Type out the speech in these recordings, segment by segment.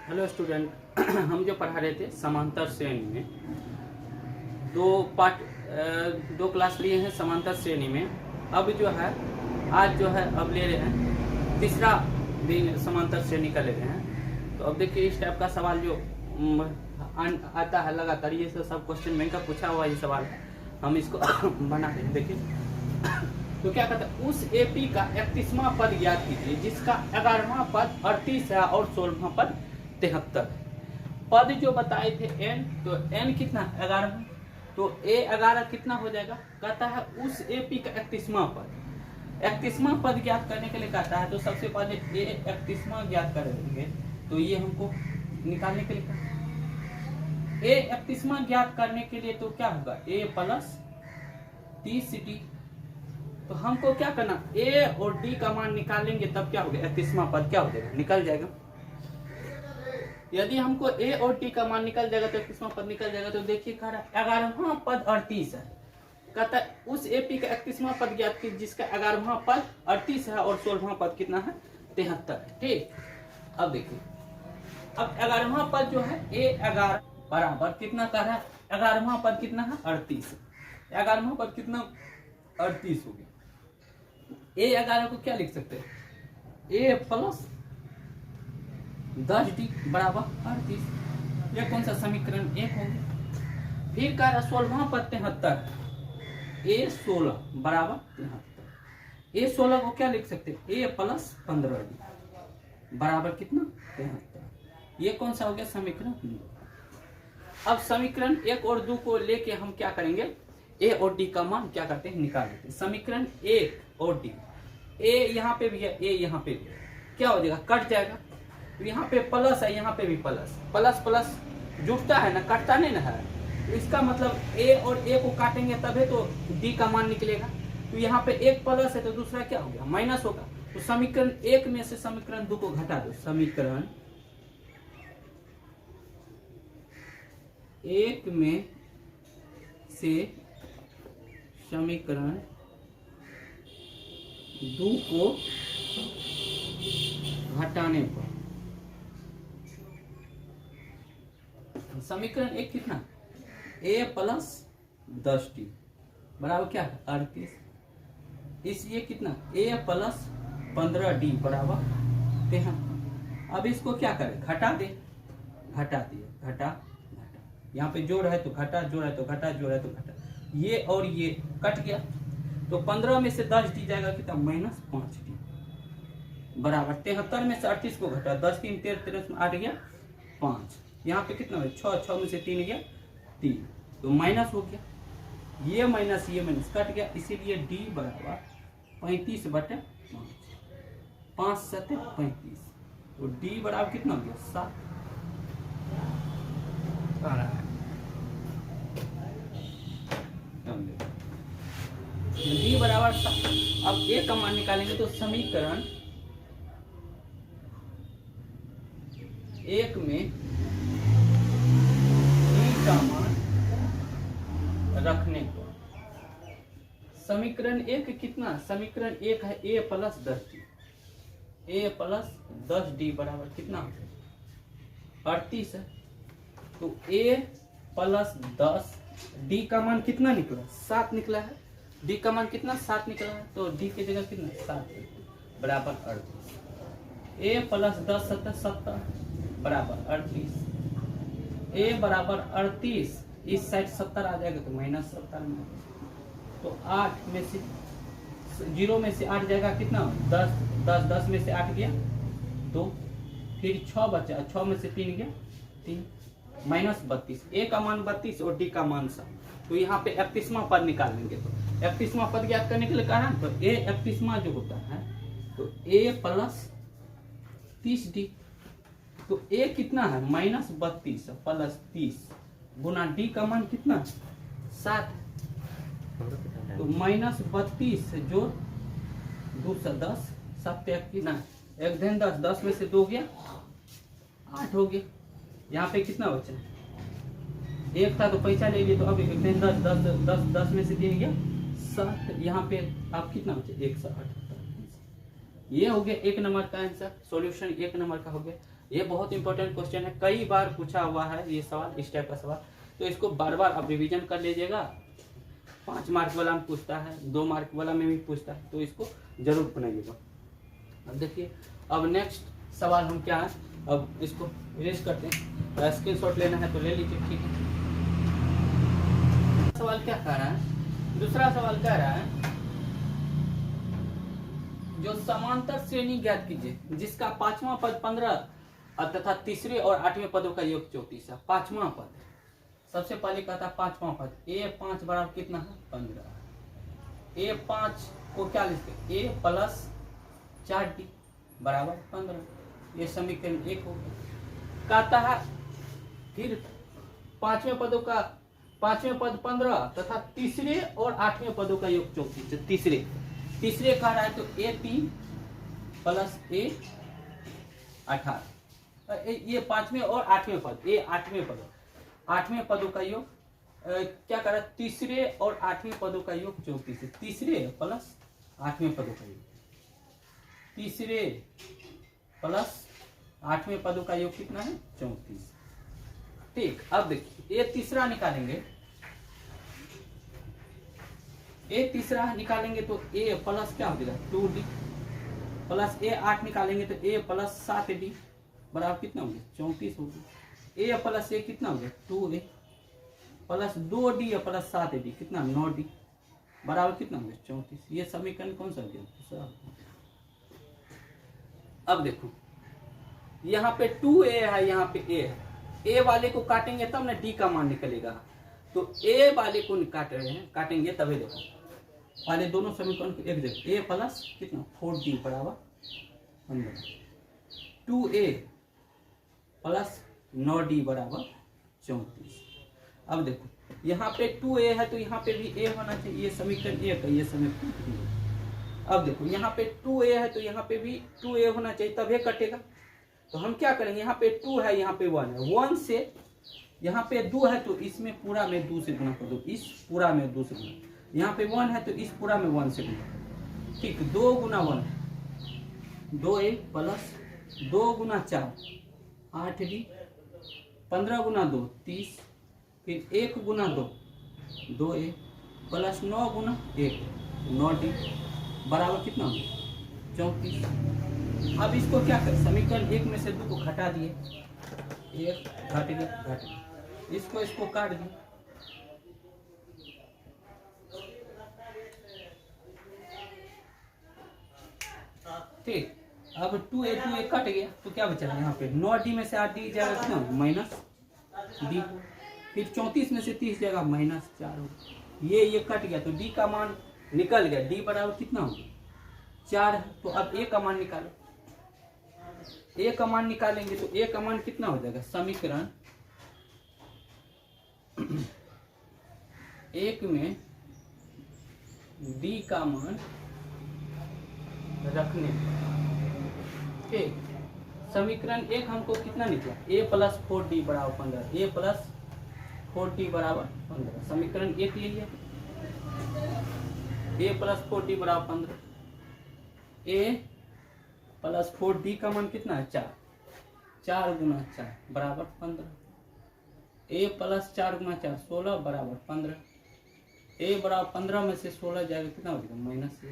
Hello student हम जो पढ़ा रहे थे समांतर श्रेणी में दो क्लास लिए हैं समांतर श्रेणी में। अब जो है आज जो है अब ले रहे हैं तीसरा भी समांतर श्रेणी का ले रहे हैं। तो अब देखिए इस टाइप का सवाल जो आता है लगातार, ये सब क्वेश्चन बैंक का पूछा हुआ ये सवाल है, हम इसको बना रहे हैं। देखिए तो क्या कहता है, उस एपी का 31वां पद याद कीजिए जिसका 11वां पद 38 है और 16वां पद 73 है। पद जो बताए थे n, तो n कितना 11, तो a11 कितना हो जाएगा, कहता है उस एपी का 31वां पद। 31वां पद ज्ञात करने के लिए कहता है, तो सबसे पहले a 31वां ज्ञात करेंगे। तो ये हमको निकालने के लिए a 31वां ज्ञात करने के लिए तो क्या होगा, a प्लस 30d। तो हमको क्या करना, a और d का मान निकालेंगे तब क्या होगा, 31वां पद क्या हो जाएगा, निकल जाएगा। यदि हमको a और d का मान निकल जाएगा तो 31वां पद निकल जाएगा। तो देखिए कह रहा है 11वां पद 38 है, कहता है उस एपी का 31वां पद ज्ञात कीजिए जिसका 11वां पद 38 है और 16वां पद कितना है, 73 है। ठीक, अब देखिए अब 11वां पद जो है a11 बराबर कितना कह रहा है, 11वां पद कितना है 38, 11वां पद कितना 38 हो गया। a11 को क्या लिख सकते हैं, a प्लस 10d बराबर 38। यह कौन सा समीकरण 1 हो गया। फिर कह रहा 16वां पद 73, a16 बराबर 73। a16 को क्या लिख सकते हैं, a प्लस 15d बराबर कितना 73। ये कौन सा हो गया समीकरण। अब समीकरण 1 और 2 को लेके हम क्या करेंगे, a और d का मान क्या करते हैं, निकाल लेते हैं। समीकरण 1 और d, a यहाँ पे भी है, a यहाँ पे भी है, क्या हो जाएगा, कट जाएगा। तो यहाँ पे प्लस है, यहाँ पे भी प्लस, प्लस प्लस जुड़ता है ना, कटता नहीं ना है। तो इसका मतलब a और a को काटेंगे तभी तो d का मान निकलेगा। तो यहाँ पे एक प्लस है तो दूसरा क्या हो गया, माइनस होगा। तो समीकरण 1 में से समीकरण 2 को घटा दो। समीकरण 1 में से समीकरण 2 को घटाने पर समीकरण 1 कितना, a प्लस 10d बराबर क्या है 38। इस ये कितना a प्लस 15d बराबर 73। अब इसको क्या करें, घटा दे, घटा दिए, घटा घटा, यहाँ पे जोड़ है तो घटा, जोड़ है तो घटा, जोड़ है तो घटा, ये और ये कट गया। तो 15 में से 10d जाएगा कितना, माइनस 5d बराबर 73 में से 38 को घटा, 10 3 13 13 में 8 गया 5, यहाँ पे कितना है 6, 6 में से 3 गया 3, तो माइनस हो गया, ये माइनस कट गया। इसीलिए d बराबर 35/5, 5 7 35, तो d बराबर कितना हो गया 7 आ रहा है। d बराबर 7। अब a का मान निकालेंगे तो समीकरण 1 में d का मान रखने को, समीकरण 1 कितना, समीकरण 1 है a plus 10d, a plus 10d बराबर कितना 38 है। तो a प्लस 10, d का मान कितना निकला 7 निकला है, d का मान कितना 7 निकला है। तो d की जगह कितना 7 बराबर 38। a प्लस 10 70 बराबर 38, a बराबर 38, इस साइड 70 आ जाएगा तो माइनस 70 में, तो 8 में से 0 में से 8 जाएगा कितना 10, 10 10 में से 8 गया 2, फिर 6 बचा, 6 में से 3 गया 3, माइनस 32। a का मान 32 और d का मान 7। तो यहाँ पे 31वां पद निकाल लेंगे। तो 31वां पद ज्ञात करने के लिए कहा तो a 31वां जो होता है तो a प्लस 30d, तो a कितना है माइनस 32 प्लस 30 गुना d का मान कितना 7, तो माइनस 32 जो 2 से 10 7 कितना 1 दिन 10, 10 में से 2 गया 8 हो गया। यहाँ पे कितना बचा, 1 था तो पैसा ले लिए, तो अब 1 दिन 10 10 10 10 में से 3 गया 7, यहाँ पे आप कितना बचे 108। ये हो गया 1 नंबर का आंसर, सॉल्यूशन 1 नंबर का हो गया। ये बहुत इंपॉर्टेंट क्वेश्चन है, कई बार पूछा हुआ है ये सवाल, इस टाइप का सवाल, तो इसको बार बार आप रिविजन कर लीजिएगा। 5 मार्क वाला में पूछता है, 2 मार्क वाला में भी पूछता है, तो इसको जरूर बनाइएगा। अब देखिए, अब नेक्स्ट सवाल हम क्या है, अब इसको इरेज करते हैं, स्क्रीनशॉट लेना है तो ले लीजिए, ठीक है। सवाल क्या कह रहा है, दूसरा सवाल कह रहा है जो समांतर श्रेणी ज्ञात कीजिए जिसका 5वां पद 15 तथा तीसरे और 8वें पदों का योग 34 है। 5वां पद, सबसे पहले कहता है 5वां पद, a5 बराबर कितना है 15, a5 को क्या लिखते, a प्लस 4d बराबर 15, ये समीकरण 1 हो गया। कहता है फिर 5वें पदों का, 5वें पद 15 तथा तीसरे और 8वें पदों का योग 34, तीसरे कह रहा है तो a3 प्लस a18, ये 5वें और 8वें पद, ये 8वें पद, 8वें पदों का योग क्या कर रहा है, तीसरे और 8वें पदों का योग 34 है, तीसरे प्लस 8वें पदों का योग, तीसरे प्लस 8वें पदों का योग कितना है 34। ठीक, अब देखिए ये तीसरा निकालेंगे, ए तीसरा निकालेंगे तो a प्लस क्या हो जाएगा 2d प्लस a8 निकालेंगे तो a प्लस 7d बराबर कितना हो गया 34 हो गया। a प्लस a कितना हो गया 2a plus 2d plus 7d कितना 9d बराबर कितना हो गया 34। ये समीकरण कौन सा हो गया। अब देखो यहाँ पे 2a है, यहाँ पे a है, a वाले को काटेंगे तब ना d का मान निकलेगा, तो a वाले को काट रहे हैं, काटेंगे तभी देखो पहले दोनों समीकरण को एक जगह, a प्लस कितना 4d बराबर 15, 2a प्लस 9d बराबर 34। अब देखो यहाँ पे 2a है तो यहाँ पे भी a होना चाहिए, ये समीकरण 1 है, ये समीकरण 2। अब देखो यहाँ पे 2a है तो यहाँ पे भी 2a होना चाहिए तभी कटेगा, तो हम क्या करेंगे, यहाँ पे 2 है, यहाँ पे 1 है, 1 से यहाँ पे 2 है तो इसमें पूरा में 2 से गुना कर दो, इस पूरा में 2 से गुना, यहाँ पे 1 है तो इस पूरा में 1 से गुना, ठीक, 2 गुना 1 2a प्लस 2 गुना 4 8d, 15 गुना 2 30, फिर 1 गुना 2 2a प्लस 9 गुना 1 9d बराबर कितना हो गया 34। अब इसको क्या करें, समीकरण 1 में से 2 को घटा दिए, 1 घट गया, इसको काट दिए, ठीक। अब 2a कट गया तो क्या बचा यहाँ पे 9d में से 8d जाएगा कितना माइनस d, फिर 34 में से 30 जाएगा माइनस 4, ये कट गया तो d का मान निकल गया, d बराबर कितना हो गया 4। तो अब a का मान निकालो, a का मान निकालेंगे तो a का मान कितना हो जाएगा, समीकरण 1 में d का मान रखने, ठीक, समीकरण 1 हमको कितना निकला a प्लस 4d बराबर 15, a प्लस 4d बराबर 15, समीकरण 1 ले लिया, a प्लस 4d बराबर 15, a प्लस 4d का मान कितना है 4, 4 गुना 4 बराबर 15, a प्लस 4 गुना 4 16 बराबर 15, a बराबर 15 में से 16 जाएगा कितना हो जाएगा माइनस 1,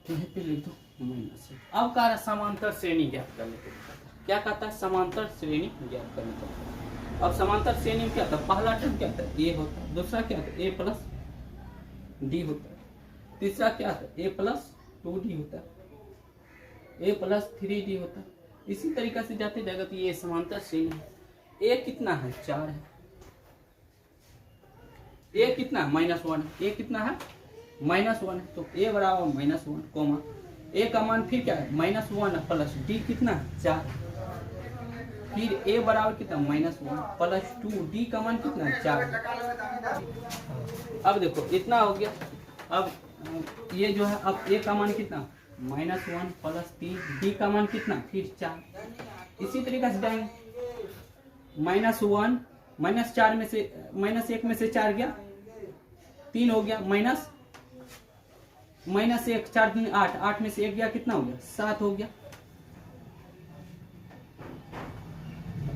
यहीं पे लिख दो माइनस 1। अब कह रहा समांतर श्रेणी ज्ञात करने के लिए, क्या कहता है समांतर श्रेणी ज्ञात करने के लिए। अब समांतर श्रेणी में क्या था, पहला टर्म क्या था a होता है, दूसरा क्या था a प्लस d होता है, तीसरा क्या था a प्लस 2d होता है, a प्लस 3d होता है, इसी तरीका से जाते जाएगा तो ये समांतर श्रेणी है। a कितना है 4 है, a कितना -1, a कितना है -1 है, तो a बराबर -1 कोमा a का मान फिर क्या है -1 प्लस d कितना 4, फिर a बराबर कितना -1 प्लस 2d का मान कितना 4। अब देखो इतना हो गया, अब ये जो है अब a का मान कितना -1 प्लस 3, d का मान कितना फिर 4, इसी तरीके से जाएंगे -1 -4 में से -1 में से 4 गया 3 हो गया, माइनस -1 4 दूनी 8, 8 में से 1 गया कितना हो गया 7 हो गया,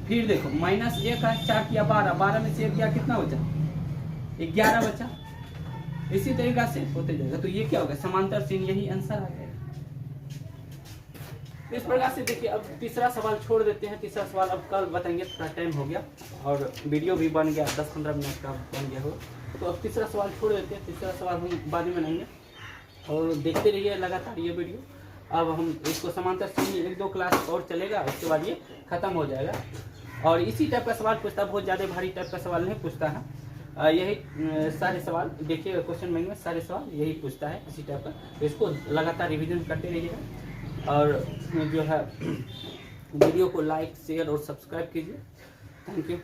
फिर देखो -1 है, 4 किया 12, 12 में से 1 गया कितना बचा, 11 बचा। इसी तरीका से होते जाएगा। तो ये क्या होगा, समांतर सीन, यही आंसर आ जाएगा। इस प्रकार से देखिए, अब तीसरा सवाल छोड़ देते हैं। तीसरा सवाल अब कल बताएंगे, थोड़ा टाइम हो गया और वीडियो भी बन गया, 10-15 मिनट का बन गया हो। तो अब तीसरा सवाल छोड़ देते हैं, तीसरा सवाल हम बाद में बनाएंगे और देखते रहिए लगातार ये वीडियो। अब हम इसको समांतर सीन 1-2 क्लास और चलेगा, उसके बाद ये खत्म हो जाएगा। और इसी टाइप का सवाल पूछता है, बहुत ज़्यादा भारी टाइप का सवाल नहीं पूछता है। यही सारे सवाल देखिए, क्वेश्चन बैंक में सारे सवाल यही पूछता है इसी टाइप का। तो इसको लगातार रिवीजन करते रहिएगा और जो है वीडियो को लाइक, शेयर और सब्सक्राइब कीजिए। Thank you.